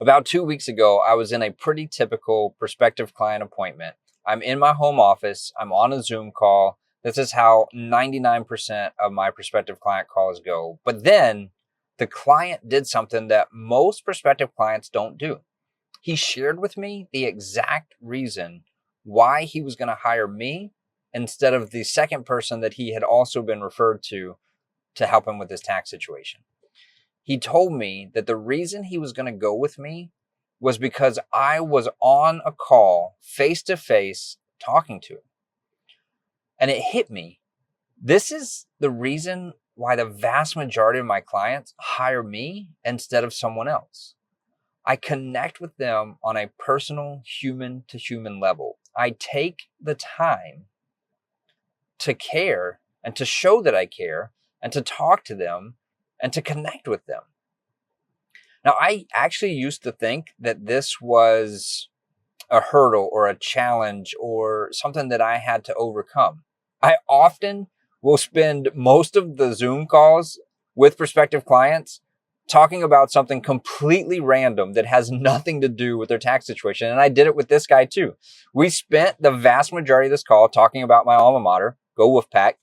About 2 weeks ago, I was in a pretty typical prospective client appointment. I'm in my home office. I'm on a Zoom call. This is how 99% of my prospective client calls go. But then the client did something that most prospective clients don't do. He shared with me the exact reason why he was going to hire me instead of the second person that he had also been referred to help him with his tax situation. He told me that the reason he was going to go with me was because I was on a call face to face talking to him. And it hit me. This is the reason why the vast majority of my clients hire me instead of someone else. I connect with them on a personal human to human level. I take the time to care and to show that I care and to talk to them and to connect with them. Now, I actually used to think that this was a hurdle or a challenge or something that I had to overcome. I often will spend most of the Zoom calls with prospective clients talking about something completely random that has nothing to do with their tax situation. And I did it with this guy too. We spent the vast majority of this call talking about my alma mater, Go Wolfpack,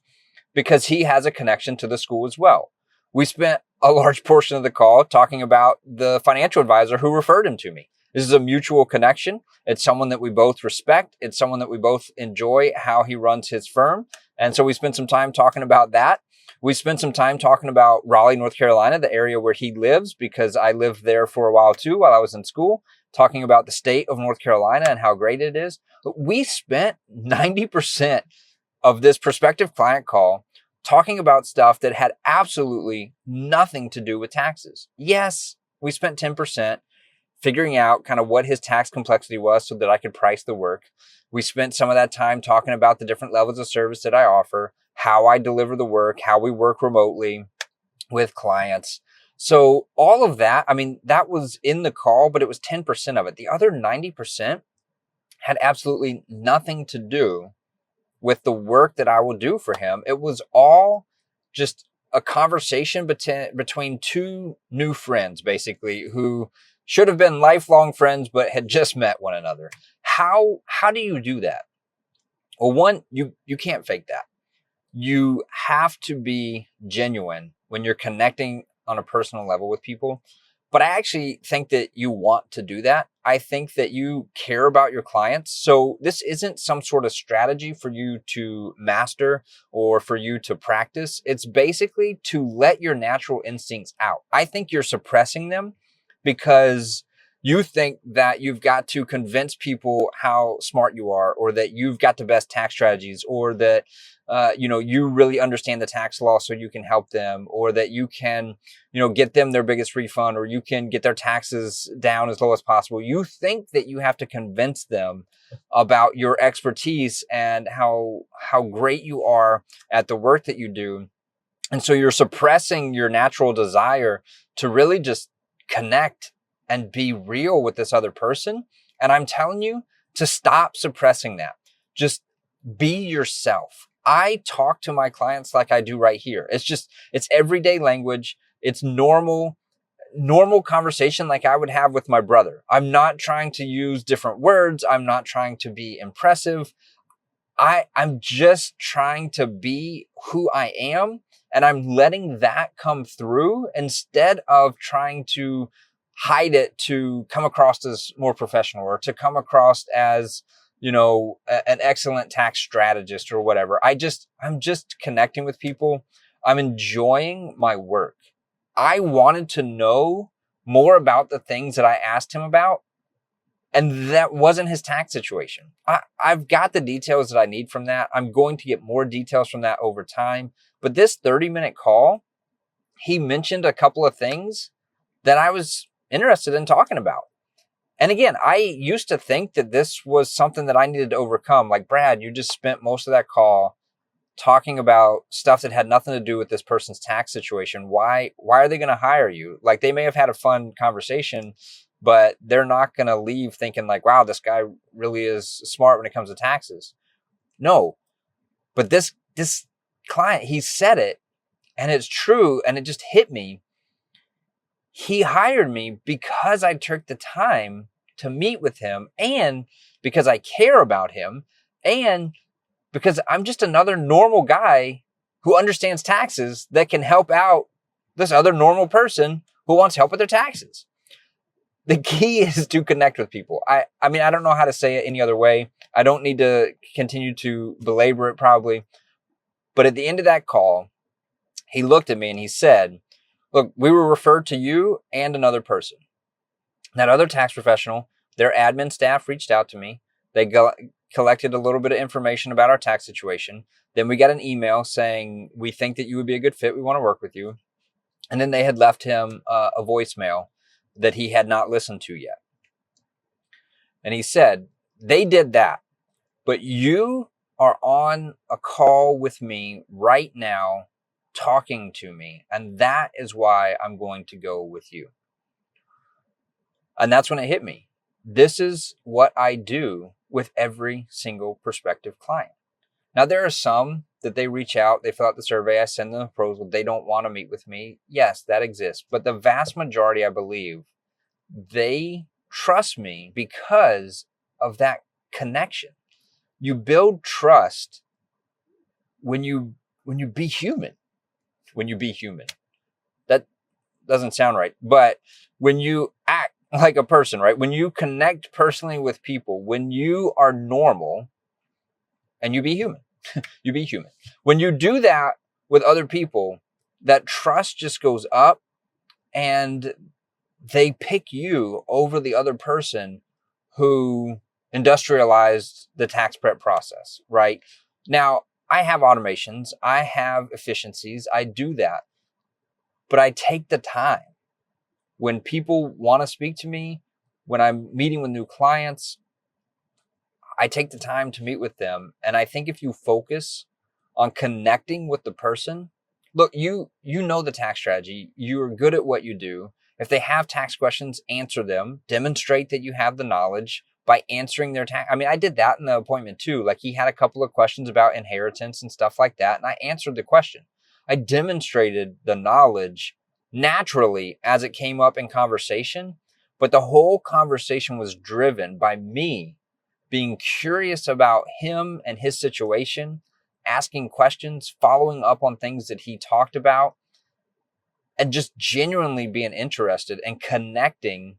because he has a connection to the school as well. We spent a large portion of the call talking about the financial advisor who referred him to me. This is a mutual connection. It's someone that we both respect. It's someone that we both enjoy how he runs his firm. And so we spent some time talking about that. We spent some time talking about Raleigh, North Carolina, the area where he lives, because I lived there for a while too while I was in school, talking about the state of North Carolina and how great it is. But we spent 90% of this prospective client call talking about stuff that had absolutely nothing to do with taxes. Yes, we spent 10% figuring out kind of what his tax complexity was so that I could price the work. We spent some of that time talking about the different levels of service that I offer, how I deliver the work, how we work remotely with clients. So all of that, I mean, that was in the call, but it was 10% of it. The other 90% had absolutely nothing to do with the work that I will do for him. It was all just a conversation between two new friends, basically, who should have been lifelong friends, but had just met one another. How do you do that? Well, one, you can't fake that. You have to be genuine when you're connecting on a personal level with people. But I actually think that you want to do that. I think that you care about your clients. So this isn't some sort of strategy for you to master or for you to practice. It's basically to let your natural instincts out. I think you're suppressing them because you think that you've got to convince people how smart you are, or that you've got the best tax strategies, or that you really understand the tax law so you can help them, or that you can, get them their biggest refund, or you can get their taxes down as low as possible. You think that you have to convince them about your expertise and how great you are at the work that you do. And so you're suppressing your natural desire to really just connect and be real with this other person. And I'm telling you to stop suppressing that. Just be yourself. I talk to my clients like I do right here. It's everyday language. It's normal conversation like I would have with my brother. I'm not trying to use different words. I'm not trying to be impressive. I'm just trying to be who I am, and I'm letting that come through instead of trying to hide it to come across as more professional, or to come across as, an excellent tax strategist or whatever. I'm just connecting with people. I'm enjoying my work. I wanted to know more about the things that I asked him about, and that wasn't his tax situation. I've got the details that I need from that. I'm going to get more details from that over time. But this 30-minute call, he mentioned a couple of things that I was interested in talking about. And again, I used to think that this was something that I needed to overcome. Like, Brad, you just spent most of that call talking about stuff that had nothing to do with this person's tax situation. Why are they going to hire you? Like, they may have had a fun conversation, but they're not going to leave thinking like, wow, this guy really is smart when it comes to taxes. No, but this client, he said it, and it's true. And it just hit me. He hired me because I took the time to meet with him, and because I care about him, and because I'm just another normal guy who understands taxes that can help out this other normal person who wants help with their taxes. The key is to connect with people. I mean, I don't know how to say it any other way. I don't need to continue to belabor it probably. But at the end of that call, he looked at me and he said, look, we were referred to you and another person. That other tax professional, their admin staff reached out to me. They collected a little bit of information about our tax situation. Then we got an email saying, we think that you would be a good fit. We want to work with you. And then they had left him a voicemail that he had not listened to yet. And he said, they did that, but you are on a call with me right now talking to me. And that is why I'm going to go with you. And that's when it hit me. This is what I do with every single prospective client. Now, there are some that they reach out, they fill out the survey, I send them a proposal, they don't want to meet with me. Yes, that exists. But the vast majority, I believe, they trust me because of that connection. You build trust when you be human. When you be human. That doesn't sound right. But when you act like a person, right? When you connect personally with people, when you are normal and you be human, you be human. When you do that with other people, that trust just goes up and they pick you over the other person who industrialized the tax prep process, right? Now, I have automations, I have efficiencies, I do that, but I take the time. When people want to speak to me, when I'm meeting with new clients, I take the time to meet with them. And I think if you focus on connecting with the person, look, you know the tax strategy, you're good at what you do. If they have tax questions, answer them, demonstrate that you have the knowledge by answering their tax. I mean, I did that in the appointment too. Like he had a couple of questions about inheritance and stuff like that. And I answered the question. I demonstrated the knowledge naturally as it came up in conversation, but the whole conversation was driven by me being curious about him and his situation, asking questions, following up on things that he talked about, and just genuinely being interested and connecting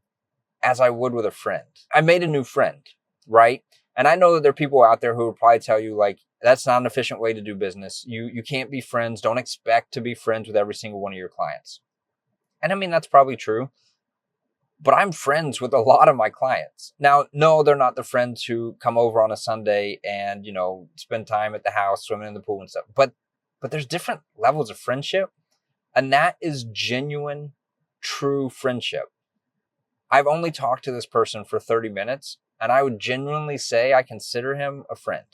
as I would with a friend. I made a new friend, right? And I know that there are people out there who will probably tell you, like, that's not an efficient way to do business. You can't be friends. Don't expect to be friends with every single one of your clients. And I mean, that's probably true. But I'm friends with a lot of my clients. Now, no, they're not the friends who come over on a Sunday and, spend time at the house, swimming in the pool and stuff. But there's different levels of friendship. And that is genuine, true friendship. I've only talked to this person for 30 minutes, and I would genuinely say I consider him a friend.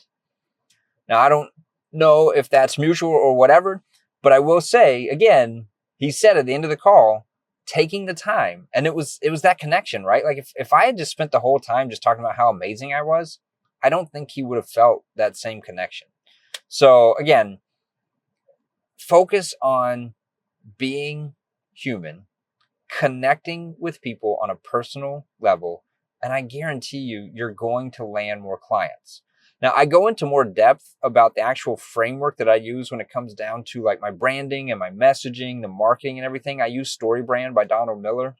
Now, I don't know if that's mutual or whatever, but I will say, again, he said at the end of the call, taking the time, and it was that connection, right? Like if I had just spent the whole time just talking about how amazing I was, I don't think he would have felt that same connection. So again, focus on being human, connecting with people on a personal level, and I guarantee you're going to land more clients. Now, I go into more depth about the actual framework that I use when it comes down to like my branding and my messaging, the marketing and everything. I use StoryBrand by Donald Miller,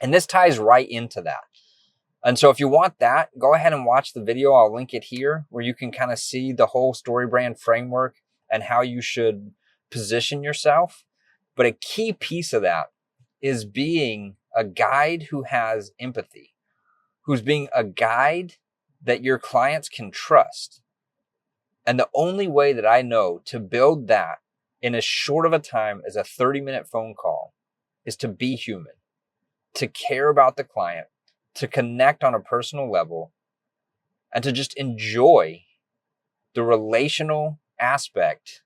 and this ties right into that. And so if you want that, go ahead and watch the video. I'll link it here where you can kind of see the whole StoryBrand framework and how you should position yourself. But a key piece of that is being a guide who has empathy, who's being a guide that your clients can trust. And the only way that I know to build that in as short of a time as a 30-minute phone call is to be human, to care about the client, to connect on a personal level, and to just enjoy the relational aspect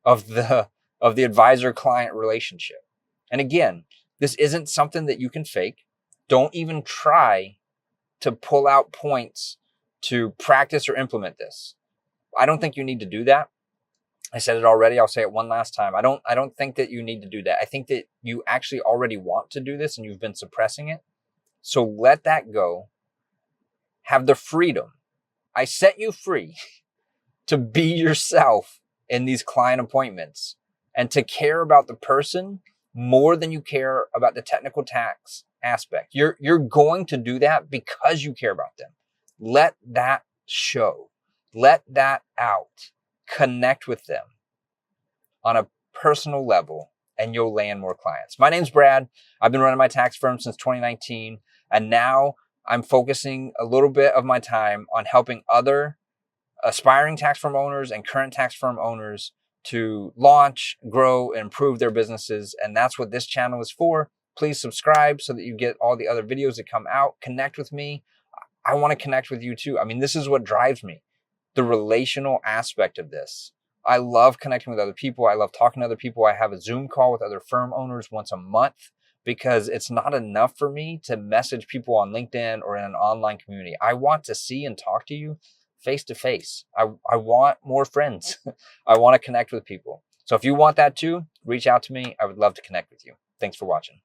of the advisor-client relationship. And again, this isn't something that you can fake. Don't even try to pull out points to practice or implement this. I don't think you need to do that. I said it already. I'll say it one last time. I don't think that you need to do that. I think that you actually already want to do this and you've been suppressing it. So let that go. Have the freedom. I set you free to be yourself in these client appointments and to care about the person more than you care about the technical tax aspect. You're going to do that because you care about them. Let that show. Let that out. Connect with them on a personal level and you'll land more clients. My name's Brad. I've been running my tax firm since 2019, and now I'm focusing a little bit of my time on helping other aspiring tax firm owners and current tax firm owners to launch, grow, and improve their businesses. And that's what this channel is for. Please subscribe so that you get all the other videos that come out. Connect with me. I want to connect with you too. I mean, this is what drives me, the relational aspect of this. I love connecting with other people. I love talking to other people. I have a Zoom call with other firm owners once a month because it's not enough for me to message people on LinkedIn or in an online community. I want to see and talk to you face to face. I want more friends. I want to connect with people. So if you want that too, reach out to me. I would love to connect with you. Thanks for watching.